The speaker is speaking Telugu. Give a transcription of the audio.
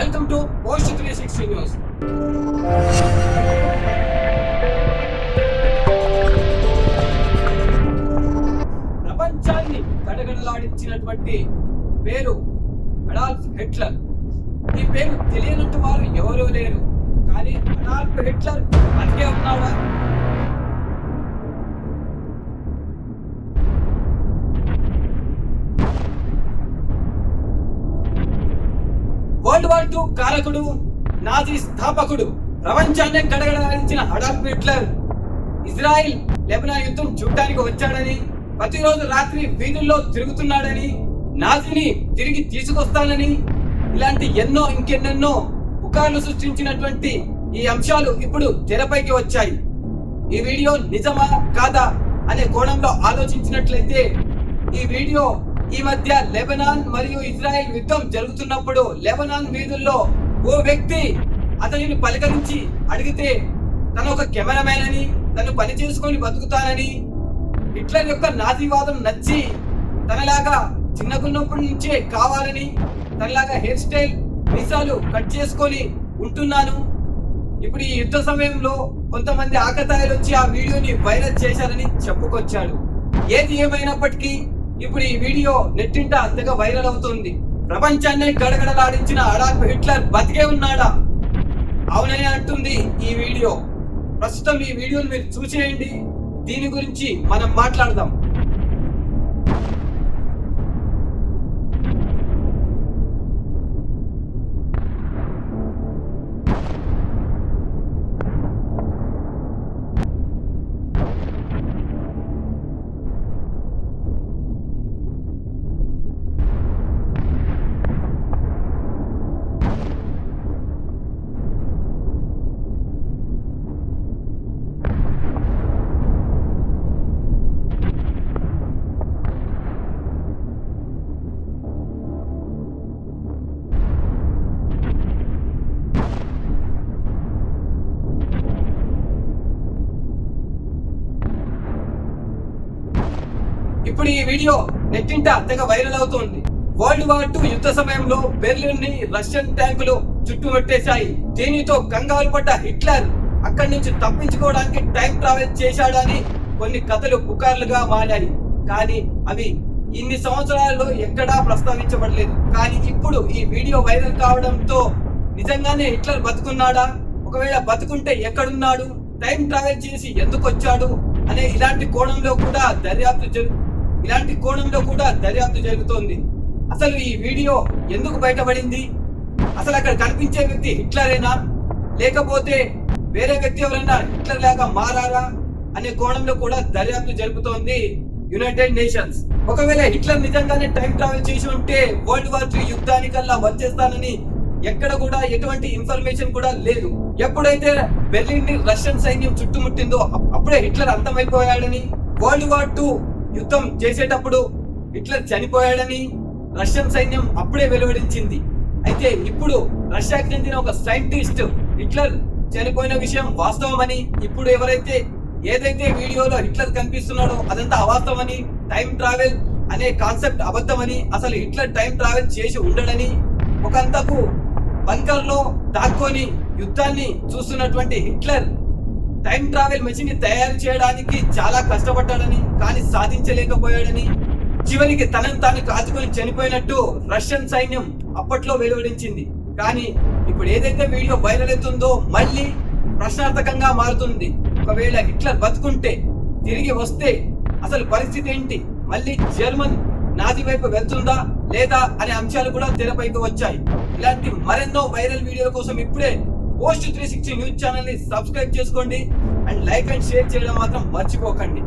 Welcome to post 360 news. ప్రపంచాన్ని గడగడలాడించినటువంటి పేరు అడాల్ఫ్ హిట్లర్. ఈ పేరు తెలియనట్టు వారు ఎవరూ లేరు. కానీ అడాల్ఫ్ హిట్లర్ బతికే ఉన్నాడా? వరల్డ్ వార్ II కారకుడు, నాజీ స్థాపకుడు, ప్రపంచాన్ని గడగడలాడించిన అడాల్ఫ్ హిట్లర్ ఇజ్రాయెల్ లెబనాన్ యుద్ధం చూడటానికి వచ్చాడని, ప్రతిరోజు రాత్రి వీధుల్లో తిరుగుతున్నాడని, నాజీని తిరిగి తీసుకొస్తానని, ఇలాంటి ఇంకెన్నెన్నో పుకార్లు సృష్టించినటువంటి ఈ అంశాలు ఇప్పుడు తెరపైకి వచ్చాయి. ఈ వీడియో నిజమా కాదా అనే కోణంలో ఆలోచించినట్లయితే, ఈ వీడియో ఈ మధ్య లెబనాన్ మరియు ఇజ్రాయెల్ యుద్ధం జరుగుతున్నప్పుడు లెబనాన్ వీధుల్లో ఓ వ్యక్తి అతనిని పలకరించి అడిగితే తను ఒక కెమెరామ్యాన్ అని, తను పని చేసుకొని బతుకుతానని, హిట్లర్ యొక్క నాజీవాదం నచ్చి తనలాగా చిన్నగున్నప్పటి నుంచే కావాలని, తనలాగా హెయిర్ స్టైల్ మీసాలు కట్ చేసుకొని ఉంటున్నాను, ఇప్పుడు ఈ యుద్ధ సమయంలో కొంతమంది ఆకతాయిలు వచ్చి ఆ వీడియోని వైరల్ చేశారని చెప్పుకొచ్చాడు. ఏది ఏమైనప్పటికీ ఇప్పుడు ఈ వీడియో నెట్టింట అంతగా వైరల్ అవుతుంది. ప్రపంచాన్ని గడగడలాడించిన అడాల్ఫ్ హిట్లర్ బతికే ఉన్నాడా? అవునని అంటుంది ఈ వీడియో. ప్రస్తుతం ఈ వీడియోని మీరు చూసేయండి, దీని గురించి మనం మాట్లాడదాం. ఇప్పుడు ఈ వీడియో నెట్టింట అంతగా వైరల్ అవుతుంది. వరల్డ్ వార్ II యుద్ధ సమయంలో బెర్లిన్ ని రష్యన్ ట్యాంకులు చుట్టుముట్టేశాయి. దీనితో కంగారు పడ్డ హిట్లర్ అక్కడి నుంచి తప్పించుకోవడానికి టైం ట్రావెల్ చేశాడని కొన్ని కథలు పుకార్లుగా మారాయి. కానీ అవి ఇన్ని సంవత్సరాల్లో ఎక్కడా ప్రస్తావించబడలేదు. కానీ ఇప్పుడు ఈ వీడియో వైరల్ కావడంతో నిజంగానే హిట్లర్ బతుకున్నాడా? ఒకవేళ బతుకుంటే ఎక్కడున్నాడు? టైం ట్రావెల్ చేసి ఎందుకు వచ్చాడు అనే ఇలాంటి కోణంలో కూడా దర్యాప్తు జరుగుతోంది. అసలు ఈ వీడియో ఎందుకు బయటపడింది? అసలు అక్కడ కనిపించే వ్యక్తి హిట్లరేనా, లేకపోతే వేరే వ్యక్తి ఎవరైనా హిట్లర్ లాగా మారారా అనే కోణంలో కూడా దర్యాప్తు జరుపుతోంది యునైటెడ్ నేషన్స్. ఒకవేళ హిట్లర్ నిజంగానే టైం ట్రావెల్ చేసి ఉంటే వరల్డ్ వార్ III యుద్ధానికల్లా వచ్చేస్తానని ఎక్కడ కూడా ఎటువంటి ఇన్ఫర్మేషన్ కూడా లేదు. ఎప్పుడైతే బెర్లిన్ ని రష్యన్ సైన్యం చుట్టుముట్టిందో అప్పుడే హిట్లర్ అంతమైపోయాడని, వరల్డ్ వార్ II యుద్ధం చేసేటప్పుడు హిట్లర్ చనిపోయాడని రష్యన్ సైన్యం అప్పుడే వెలువడించింది. అయితే ఇప్పుడు రష్యాకి చెందిన ఒక సైంటిస్ట్ హిట్లర్ చనిపోయిన విషయం వాస్తవమని, ఇప్పుడు ఏదైతే వీడియోలో హిట్లర్ కనిపిస్తున్నాడో అదంతా అవాస్తవమని, టైం ట్రావెల్ అనే కాన్సెప్ట్ అబద్ధమని, అసలు హిట్లర్ టైం ట్రావెల్ చేసి ఉండడని, ఒకంతకు బంకర్ లో దాక్కొని యుద్ధాన్ని చూస్తున్నటువంటి హిట్లర్ టైం ట్రావెల్ మెషిన్ ని తయారు చేయడానికి చాలా కష్టపడ్డాడని, కానీ సాధించలేకపోయాడని, చివరికి తనను తాను కాచుకొని చనిపోయినట్టు రష్యన్ సైన్యం అప్పట్లో వెలువడించింది. కానీ ఇప్పుడు ఏదైతే వీడియో వైరల్ అవుతుందో మళ్ళీ ప్రశ్నార్థకంగా మారుతుంది. ఒకవేళ హిట్లర్ బతుకుంటే, తిరిగి వస్తే అసలు పరిస్థితి ఏంటి? మళ్ళీ జర్మన్ నాజీ వైపు వెళ్తుందా లేదా అనే అంశాలు కూడా తెరపైకి వచ్చాయి. ఇలాంటి మరెన్నో వైరల్ వీడియోల కోసం ఇప్పుడే పోస్ట్ 360 న్యూస్ ఛానల్ ని సబ్స్క్రైబ్ చేసుకోండి అండ్ లైక్ అండ్ షేర్ చేయడం మాత్రం మర్చిపోకండి.